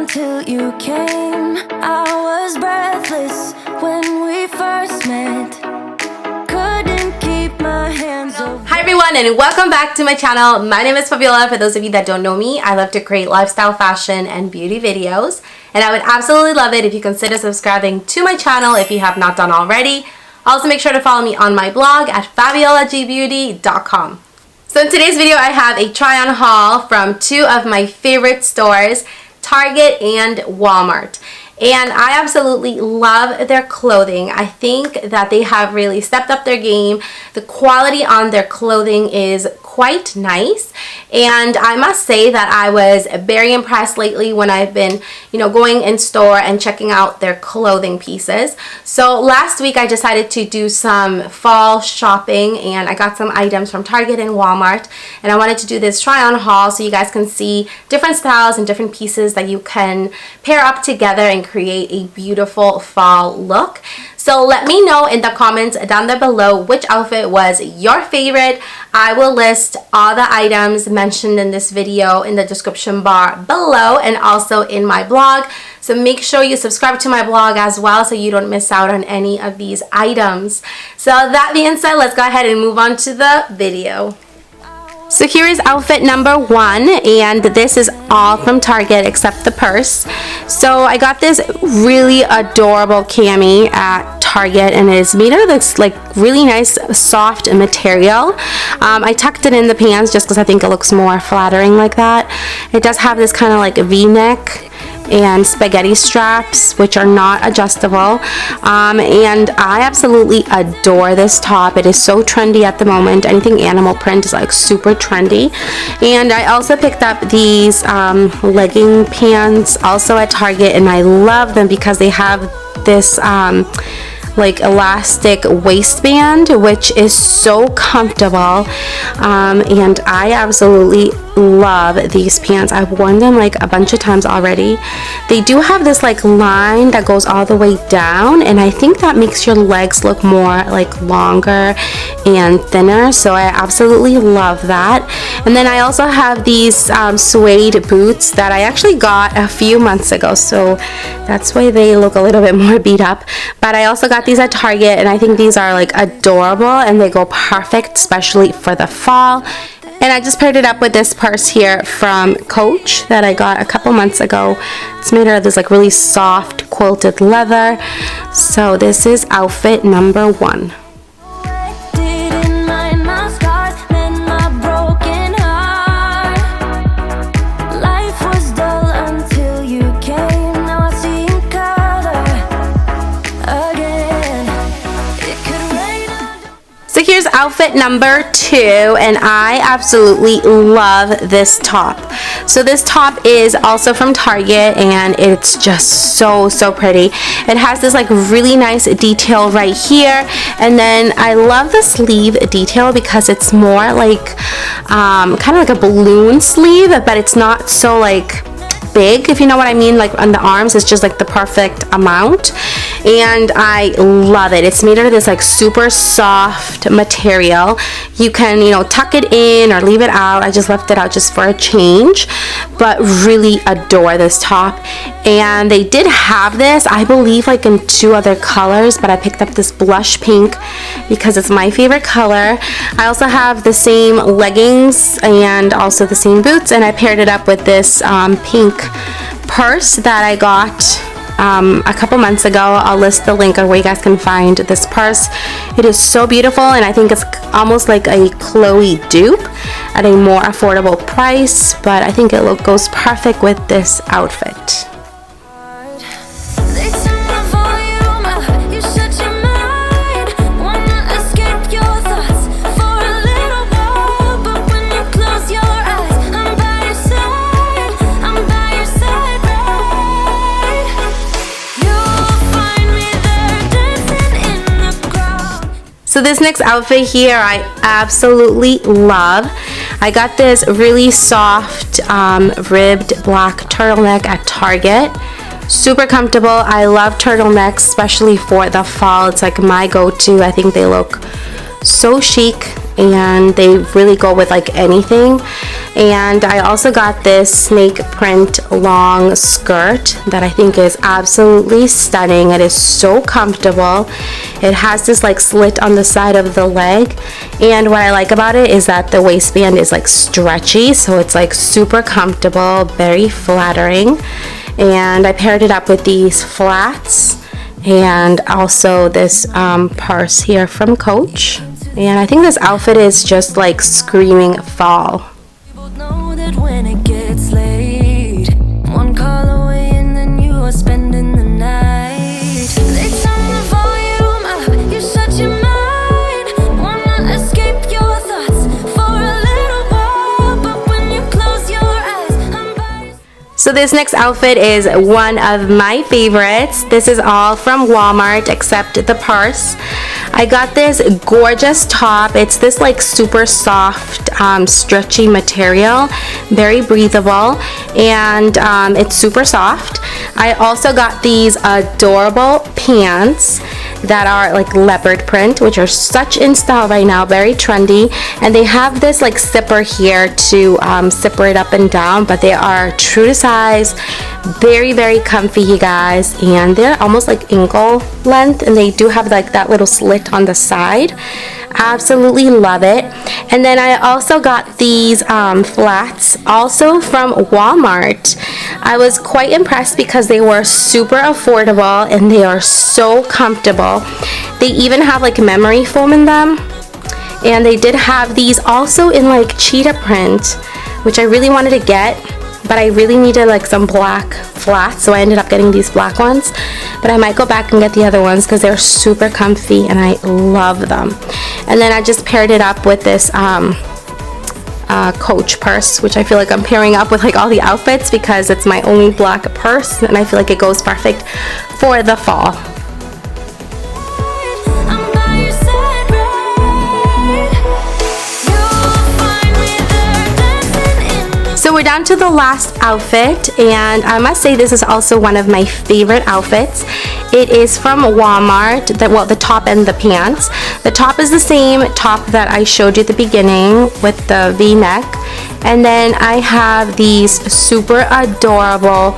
until you came. I was breathless when we first met. Couldn't keep my hands over. Hi everyone, and welcome back to my channel. My name is Fabiola. For those of you that don't know me, I love to create lifestyle, fashion, and beauty videos. And I would absolutely love it if you consider subscribing to my channel if you have not done already. Also, make sure to follow me on my blog at FABIOLAGBEAUTY.com. So in today's video, I have a try-on haul from two of my favorite stores, Target and Walmart. And I absolutely love their clothing. I think that they have really stepped up their game. The quality on their clothing is quite nice. And I must say that I was very impressed lately when I've been, going in store and checking out their clothing pieces. So last week I decided to do some fall shopping and I got some items from Target and Walmart. And I wanted to do this try-on haul so you guys can see different styles and different pieces that you can pair up together and create a beautiful fall look. So let me know in the comments down there below which outfit was your favorite. I will list all the items mentioned in this video in the description bar below and also in my blog. So make sure you subscribe to my blog as well so you don't miss out on any of these items. So that being said, let's go ahead and move on to the video. So here is outfit number one, and this is all from Target except the purse. So I got this really adorable cami at Target, and it is made of this like really nice soft material. I tucked it in the pants just because I think it looks more flattering like that. It does have this kind of like V-neck and spaghetti straps, which are not adjustable, and I absolutely adore this top. It is so trendy at the moment. Anything animal print is like super trendy. And I also picked up these legging pants also at Target, and I love them because they have this like elastic waistband, which is so comfortable, and I absolutely love these pants. I've worn them like a bunch of times already. They do have this like line that goes all the way down, and I think that makes your legs look more like longer and thinner, so I absolutely love that. And then I also have these suede boots that I actually got a few months ago, so that's why they look a little bit more beat up. But I also got these at Target, and I think these are like adorable and they go perfect, especially for the fall. And I just paired it up with this purse here from Coach that I got a couple months ago. It's made out of this like really soft quilted leather. So this is outfit number one. So here's outfit number two, and I absolutely love this top. So this top is also from Target, and it's just so pretty. It has this like really nice detail right here, and then I love the sleeve detail because it's more like kind of like a balloon sleeve, but it's not so like big, if you know what I mean. Like on the arms, it's just like the perfect amount, and I love it. It's made out of this like super soft material. You can tuck it in or leave it out. I just left it out just for a change, but really adore this top. And they did have this, I believe, like in two other colors, but I picked up this blush pink because it's my favorite color. I also have the same leggings and also the same boots, and I paired it up with this pink purse that I got a couple months ago. I'll list the link of where you guys can find this purse. It is so beautiful, and I think it's almost like a Chloe dupe at a more affordable price, but I think it goes perfect with this outfit. So this next outfit here I absolutely love. I got this really soft ribbed black turtleneck at Target. Super comfortable. I love turtlenecks, especially for the fall. It's like my go-to. I think they look so chic and they really go with like anything. And I also got this snake print long skirt that I think is absolutely stunning. It is so comfortable. It has this like slit on the side of the leg, and what I like about it is that the waistband is like stretchy, so it's like super comfortable, very flattering. And I paired it up with these flats and also this purse here from Coach. And I think this outfit is just like screaming fall. Know that when it gets late, one call away and then you are spending the night. They turn the volume up, you shut your mind. Wanna escape your thoughts for a little while, but when you close your eyes, I'm by. So this next outfit is one of my favorites. This is all from Walmart except the purse. I got this gorgeous top. It's this like super soft, stretchy material, very breathable, and it's super soft. I also got these adorable pants that are like leopard print, which are such in style right now, very trendy. And they have this like zipper here to zipper it up and down, but they are true to size, very, very comfy, you guys. And they're almost like ankle length, and they do have like that little slit on the side. Absolutely love it. And then I also got these flats, also from Walmart. I was quite impressed because they were super affordable and they are so comfortable. They even have like memory foam in them, and they did have these also in like cheetah print, which I really wanted to get, but I really needed like some black flats, so I ended up getting these black ones. But I might go back and get the other ones because they're super comfy and I love them. And then I just paired it up with this Coach purse, which I feel like I'm pairing up with like all the outfits because it's my only black purse, and I feel like it goes perfect for the fall. I'm by your side, right? You'll find me there dancing in. So we're down to the last outfit, and I must say this is also one of my favorite outfits. It is from Walmart, the top and the pants. The top is the same top that I showed you at the beginning with the V-neck, and then I have these super adorable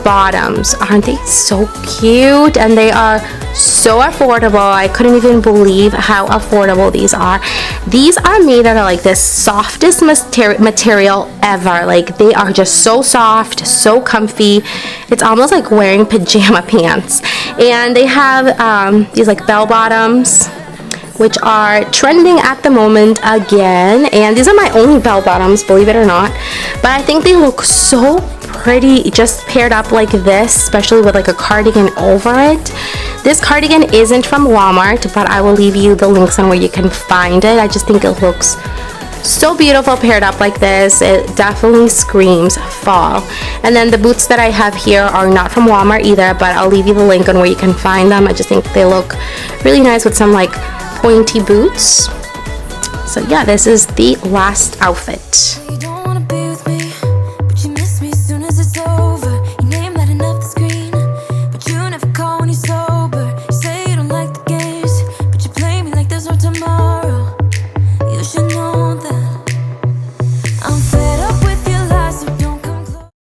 bottoms. Aren't they so cute? And they are so affordable. I couldn't even believe how affordable these are. These are made out of like the softest material ever. Like they are just so soft, so comfy. It's almost like wearing pajama pants. And they have these like bell bottoms, which are trending at the moment again. And these are my only bell bottoms, believe it or not. But I think they look so pretty just paired up like this, especially with like a cardigan over it. This cardigan isn't from Walmart, but I will leave you the links on where you can find it. I just think it looks so beautiful paired up like this. It definitely screams fall. And then the boots that I have here are not from Walmart either, but I'll leave you the link on where you can find them. I just think they look really nice with some like pointy boots. So yeah, this is the last outfit.